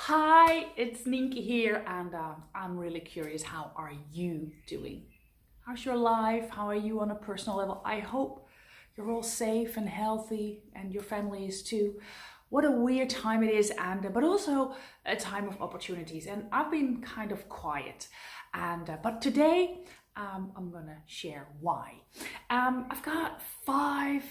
Hi, it's Ninky here, and I'm really curious, how are you doing? How's your life? How are you on a personal level? I hope you're all safe and healthy, and your family is too. What a weird time it is, and but also a time of opportunities. And I've been kind of quiet, and but today I'm gonna share why. I've got 5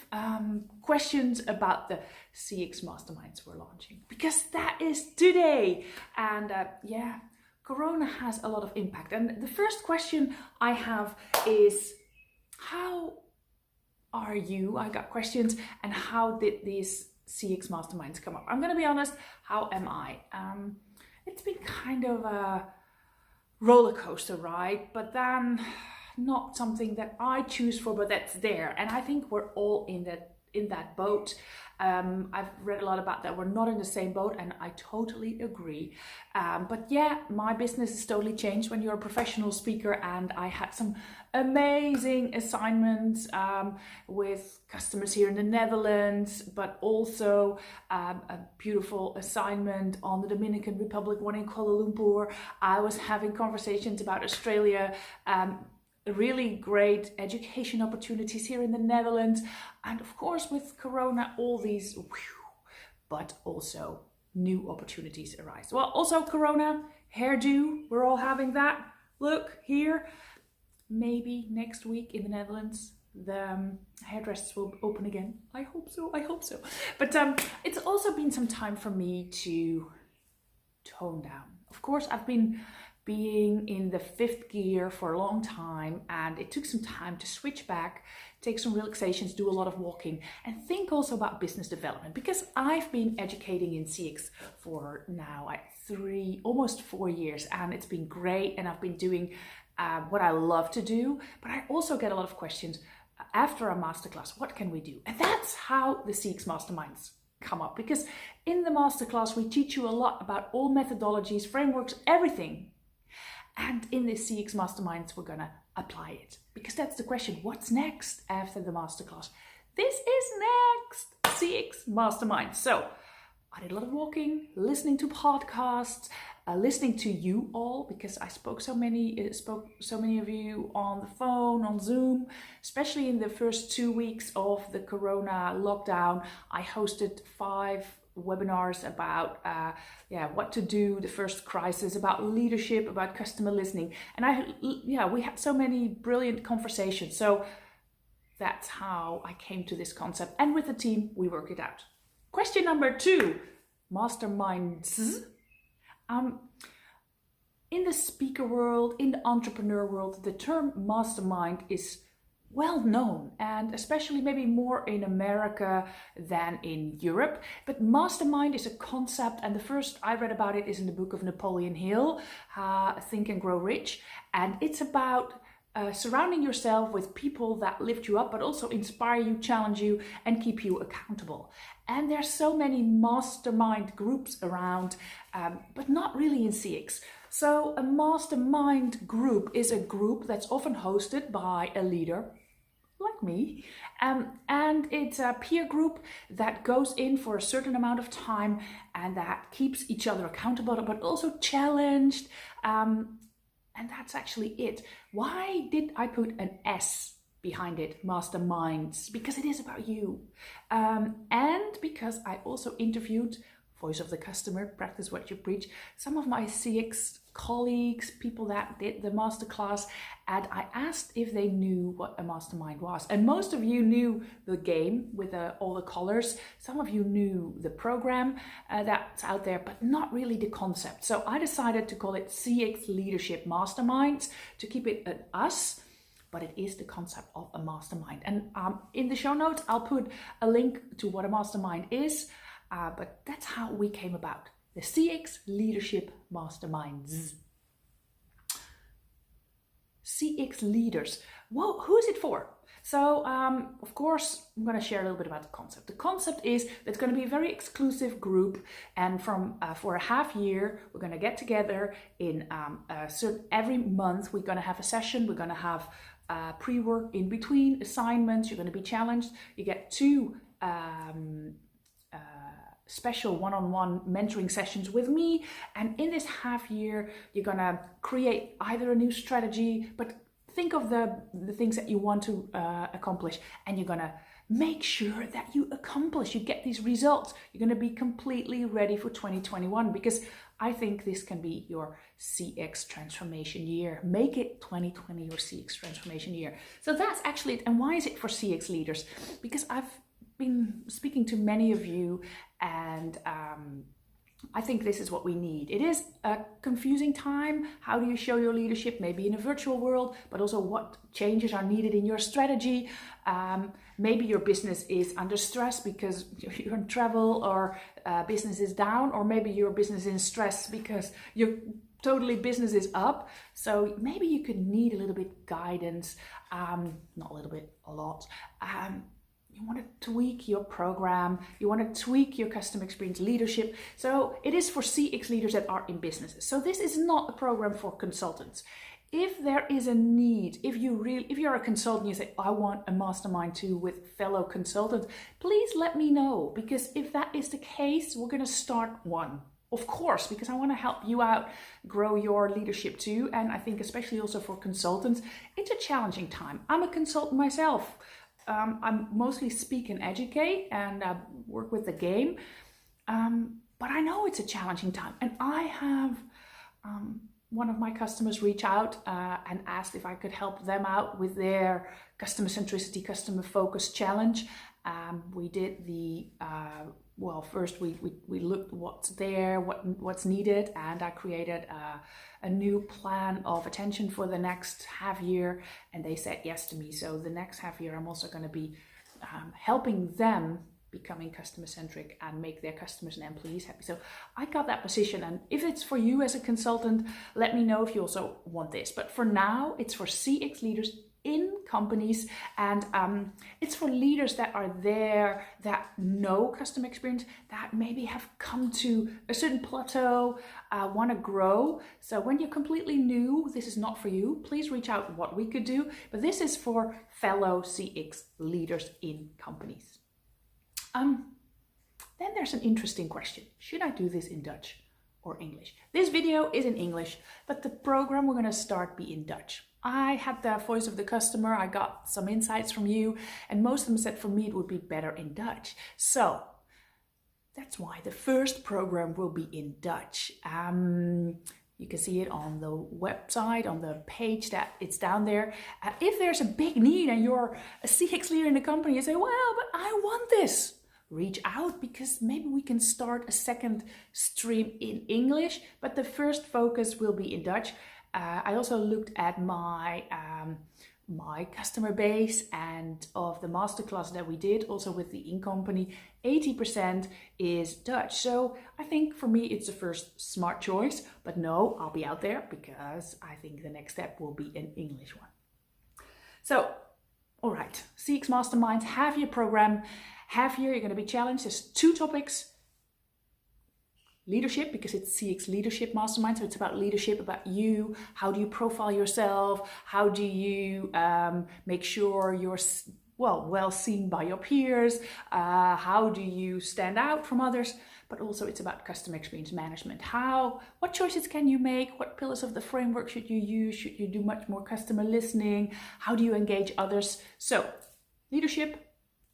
questions about the CX Masterminds we're launching, because that is today. And yeah, Corona has a lot of impact. And the first question I have is, how are you? I got questions, and how did these CX Masterminds come up? I'm gonna be honest, how am I? It's been kind of a roller coaster ride, but then not something that I choose for, but that's there. And I think we're all in that boat. I've read a lot about that. We're not in the same boat, and I totally agree. But yeah, my business has totally changed when you're a professional speaker, and I had some amazing assignments with customers here in the Netherlands, but also a beautiful assignment on the Dominican Republic, one in Kuala Lumpur. I was having conversations about Australia, really great education opportunities here in the Netherlands, and of course with Corona, all these but also new opportunities arise. Well, also Corona, hairdo, we're all having that. Look here, maybe next week in the Netherlands the hairdressers will open again. I hope so, I hope so. But it's also been some time for me to tone down. Of course, I've been being in the 5th gear for a long time, and it took some time to switch back, take some relaxations, do a lot of walking, and think also about business development, because I've been educating in CX for now almost 4 years, and it's been great, and I've been doing what I love to do. But I also get a lot of questions after a masterclass, what can we do? And that's how the CX Masterminds come up, because in the masterclass we teach you a lot about all methodologies, frameworks, everything. And in the CX Masterminds, we're gonna apply it, because that's the question: what's next after the masterclass? This is next CX Mastermind. So I did a lot of walking, listening to podcasts, listening to you all, because I spoke so many of you on the phone, on Zoom, especially in the first 2 weeks of the Corona lockdown. I hosted 5 webinars about what to do, the first crisis, about leadership, about customer listening, and we had so many brilliant conversations. So that's how I came to this concept, and with the team we work it out. Question number 2, masterminds. In the speaker world, in the entrepreneur world, the term mastermind is well known, and especially maybe more in America than in Europe. But mastermind is a concept, and the first I read about it is in the book of Napoleon Hill, Think and Grow Rich. And it's about surrounding yourself with people that lift you up, but also inspire you, challenge you, and keep you accountable. And there's so many mastermind groups around, but not really in CX. So a mastermind group is a group that's often hosted by a leader like me, and it's a peer group that goes in for a certain amount of time, and that keeps each other accountable, but also challenged, and that's actually it. Why did I put an S behind it, masterminds? Because it is about you, and because I also interviewed, voice of the customer, practice what you preach, some of my CX colleagues, people that did the masterclass, and I asked if they knew what a mastermind was. And most of you knew the game with all the colors. Some of you knew the program that's out there, but not really the concept. So I decided to call it CX Leadership Masterminds, to keep it an us, but it is the concept of a mastermind. And in the show notes, I'll put a link to what a mastermind is, but that's how we came about. The CX Leadership Masterminds. CX leaders. Well, who is it for? So, of course, I'm going to share a little bit about the concept. The concept is that it's going to be a very exclusive group, and for a half year, we're going to get together in every month. We're going to have a session. We're going to have pre-work in between assignments. You're going to be challenged. You get 2 special one-on-one mentoring sessions with me. And in this half year, you're gonna create either a new strategy, but think of the things that you want to accomplish, and you're gonna make sure that you get these results. You're gonna be completely ready for 2021, because I think this can be your CX transformation year. Make it 2020 your CX transformation year. So that's actually it. And why is it for CX leaders? Because I've been speaking to many of you, and I think this is what we need. It is a confusing time. How do you show your leadership, maybe in a virtual world, but also what changes are needed in your strategy? Maybe your business is under stress because you're in travel, or business is down, or maybe your business is in stress because your totally business is up. So maybe you could need a little bit guidance, not a little bit, a lot. You want to tweak your program, you want to tweak your customer experience leadership. So it is for CX leaders that are in businesses. So this is not a program for consultants. If there is a need, if you're a consultant, you say, I want a mastermind too with fellow consultants, please let me know, because if that is the case, we're going to start one. Of course, because I want to help you out, grow your leadership too. And I think especially also for consultants, it's a challenging time. I'm a consultant myself. I mostly speak and educate and work with the game. But I know it's a challenging time. And I have one of my customers reach out and asked if I could help them out with their customer centricity, customer focus challenge. We did the, first we looked what's there, what's needed, and I created a new plan of attention for the next half year, and they said yes to me. So the next half year, I'm also going to be helping them becoming customer centric and make their customers and employees happy. So I got that position, and if it's for you as a consultant, let me know if you also want this. But for now, it's for CX leaders in companies, and it's for leaders that are there, that know customer experience, that maybe have come to a certain plateau, want to grow. So when you're completely new, this is not for you. Please reach out what we could do, but this is for fellow CX leaders in companies. Then there's an interesting question. Should I do this in Dutch or English? This video is in English, but the program we're going to start be in Dutch. I had the voice of the customer, I got some insights from you, and most of them said for me it would be better in Dutch. So that's why the first program will be in Dutch. You can see it on the website, on the page that it's down there. If there's a big need and you're a CX leader in the company, you say, well, but I want this. Reach out, because maybe we can start a second stream in English, but the first focus will be in Dutch. I also looked at my customer base, and of the masterclass that we did, also with the in-company, 80% is Dutch. So I think for me, it's the first smart choice, but no, I'll be out there because I think the next step will be an English one. So, all right, CX Masterminds, half-year program. Half-year, you're going to be challenged. There's 2 topics. Leadership, because it's CX Leadership Mastermind, so it's about leadership, about you. How do you profile yourself? How do you make sure you're well seen by your peers? How do you stand out from others? But also it's about customer experience management. What choices can you make? What pillars of the framework should you use? Should you do much more customer listening? How do you engage others? So leadership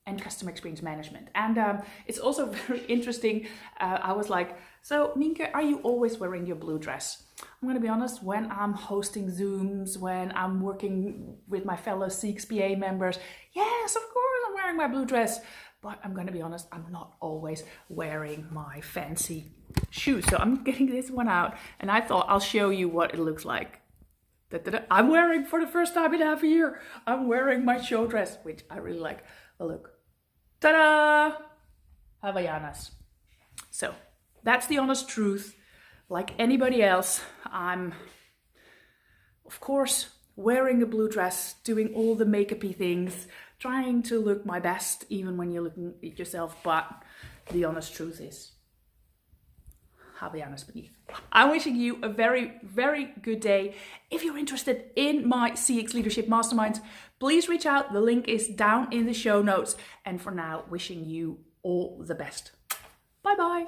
and customer experience management. And it's also very interesting. I was like, so Nienke, are you always wearing your blue dress? I'm going to be honest, when I'm hosting Zooms, when I'm working with my fellow CXPA members, yes, of course I'm wearing my blue dress. But I'm going to be honest, I'm not always wearing my fancy shoes. So I'm getting this one out, and I thought I'll show you what it looks like. I'm wearing, for the first time in half a year, I'm wearing my show dress, which I really like. Oh, look. Ta-da! Havaianas. So that's the honest truth. Like anybody else, I'm, of course, wearing a blue dress, doing all the makeup-y things, trying to look my best, even when you're looking at yourself. But the honest truth is, Havaianas beneath. I'm wishing you a very, very good day. If you're interested in my CX Leadership Masterminds, please reach out. The link is down in the show notes. And for now, wishing you all the best. Bye bye.